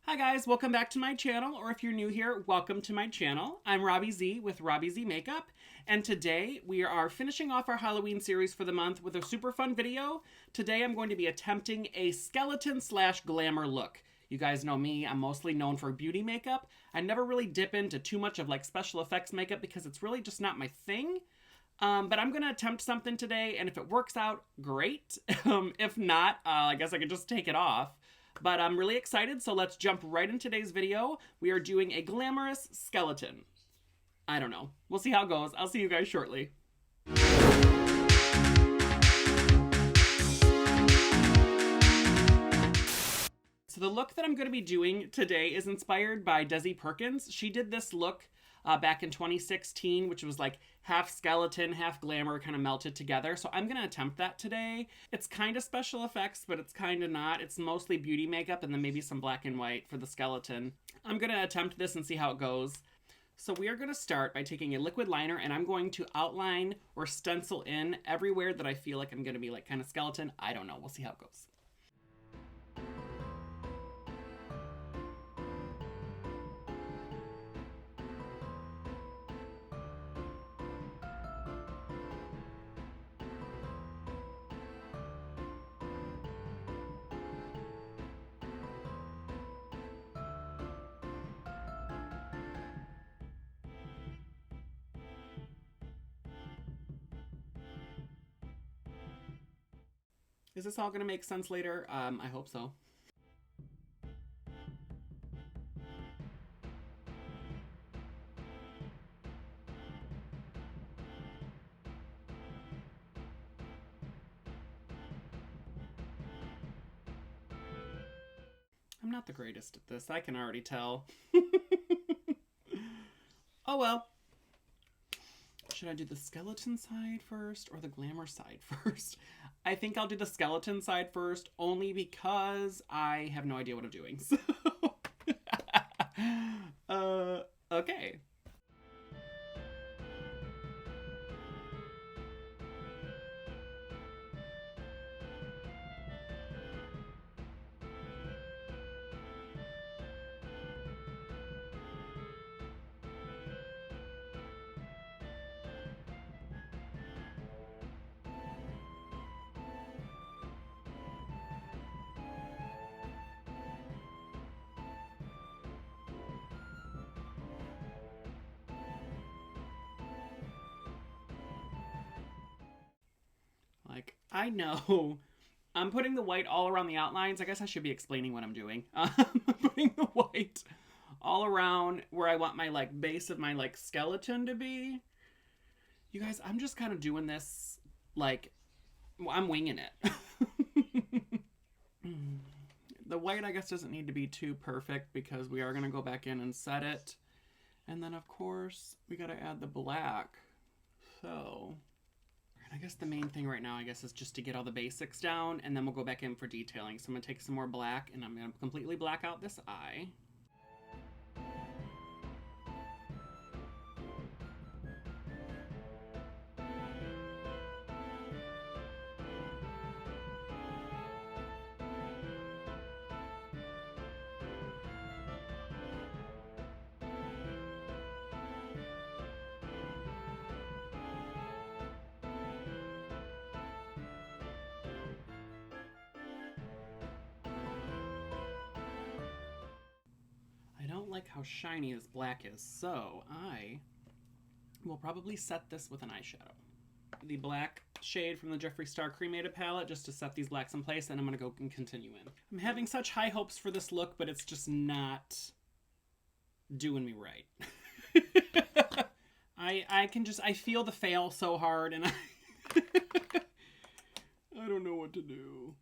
Hi guys, welcome back to my channel, or if you're new here, welcome to my channel. I'm Robby Z with Robby Z Makeup, and today we are finishing off our Halloween series for the month with a super fun video. Today I'm going to be attempting a skeleton slash glamour look. You guys know me, I'm mostly known for beauty makeup. I never really dip into too much of like special effects makeup because it's really just not my thing. But I'm gonna attempt something today, and if it works out, great. If not, I guess I could just take it off. But I'm really excited, so let's jump right into today's video. We are doing a glamorous skeleton. I don't know. We'll see how it goes. I'll see you guys shortly. So the look that I'm going to be doing today is inspired by Desi Perkins. She did this look back in 2016, which was like half skeleton, half glamour, kind of melted together. So I'm going to attempt that today. It's kind of special effects, but it's kind of not. It's mostly beauty makeup and then maybe some black and white for the skeleton. I'm going to attempt this and see how it goes. So we are going to start by taking a liquid liner, and I'm going to outline or stencil in everywhere that I feel like I'm going to be like kind of skeleton. I don't know. We'll see how it goes. Is this all going to make sense later? I hope so. I'm not the greatest at this, I can already tell. Oh well. Should I do the skeleton side first or the glamour side first? I think I'll do the skeleton side first, only because I have no idea what I'm doing. So, okay. I know. I'm putting the white all around the outlines. I guess I should be explaining what I'm doing. I'm putting the white all around where I want my like base of my like skeleton to be. You guys, I'm just kind of doing this like I'm winging it. The white, I guess, doesn't need to be too perfect because we are going to go back in and set it. And then, of course, we got to add the black. So I guess the main thing right now, I guess, is just to get all the basics down, and then we'll go back in for detailing. So I'm going to take some more black, and I'm going to completely black out this eye. Like how shiny this black is, so I will probably set this with an eyeshadow. The black shade from the Jeffree Star Cremated palette, just to set these blacks in place, and I'm gonna go and continue in. I'm having such high hopes for this look, but it's just not doing me right. I feel the fail so hard, and I don't know what to do.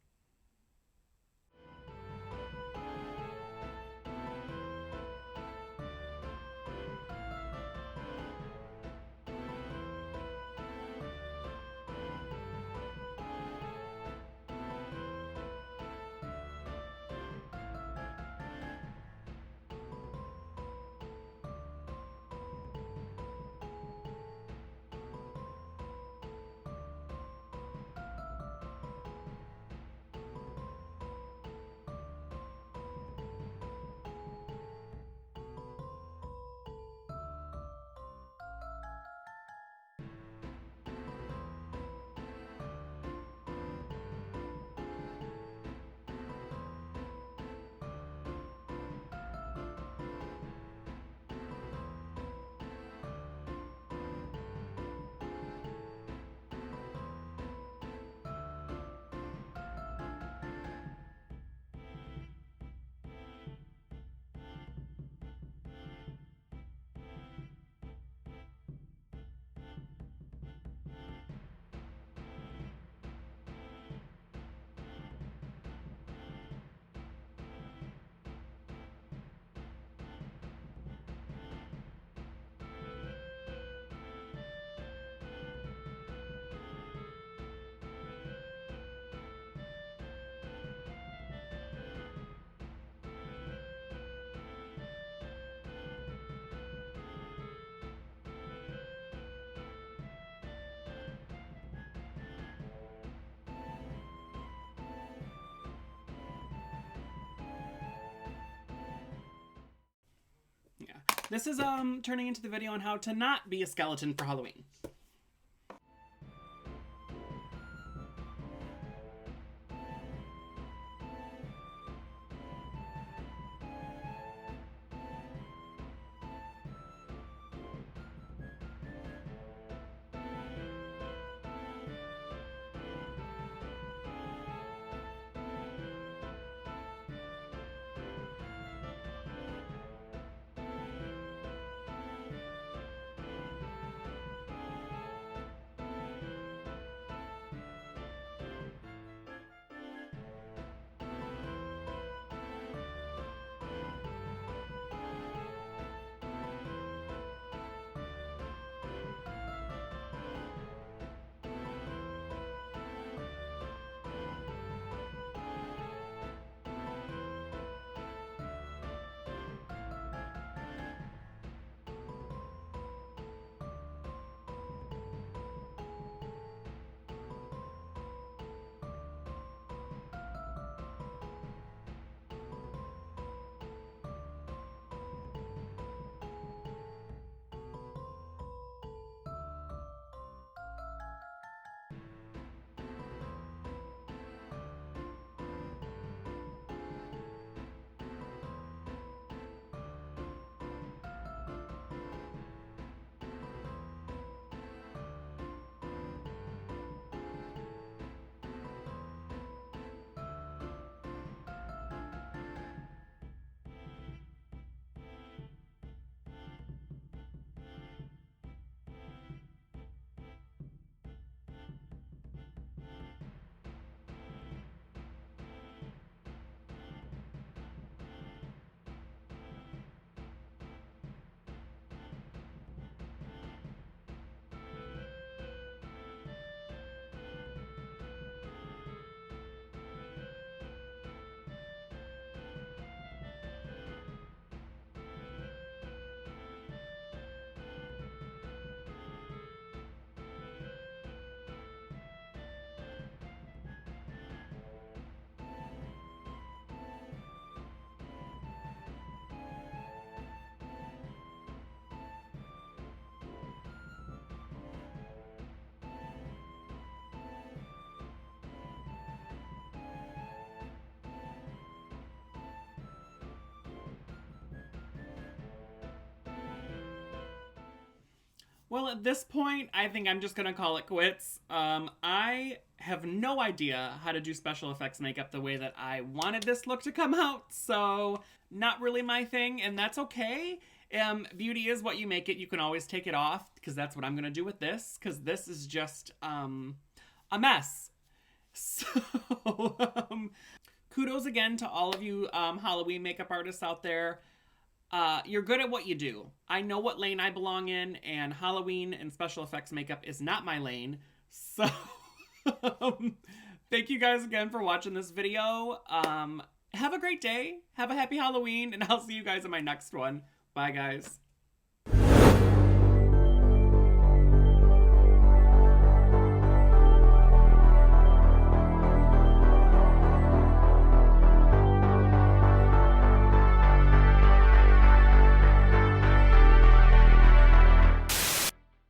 This is turning into the video on how to not be a skeleton for Halloween. Well, at this point, I think I'm just going to call it quits. I have no idea how to do special effects makeup the way that I wanted this look to come out, so not really my thing, and that's okay. Beauty is what you make it. You can always take it off, because that's what I'm going to do with this, because this is just a mess. So, kudos again to all of you Halloween makeup artists out there. You're good at what you do. I know what lane I belong in, and Halloween and special effects makeup is not my lane. So, thank you guys again for watching this video. Have a great day. Have a happy Halloween, and I'll see you guys in my next one. Bye, guys.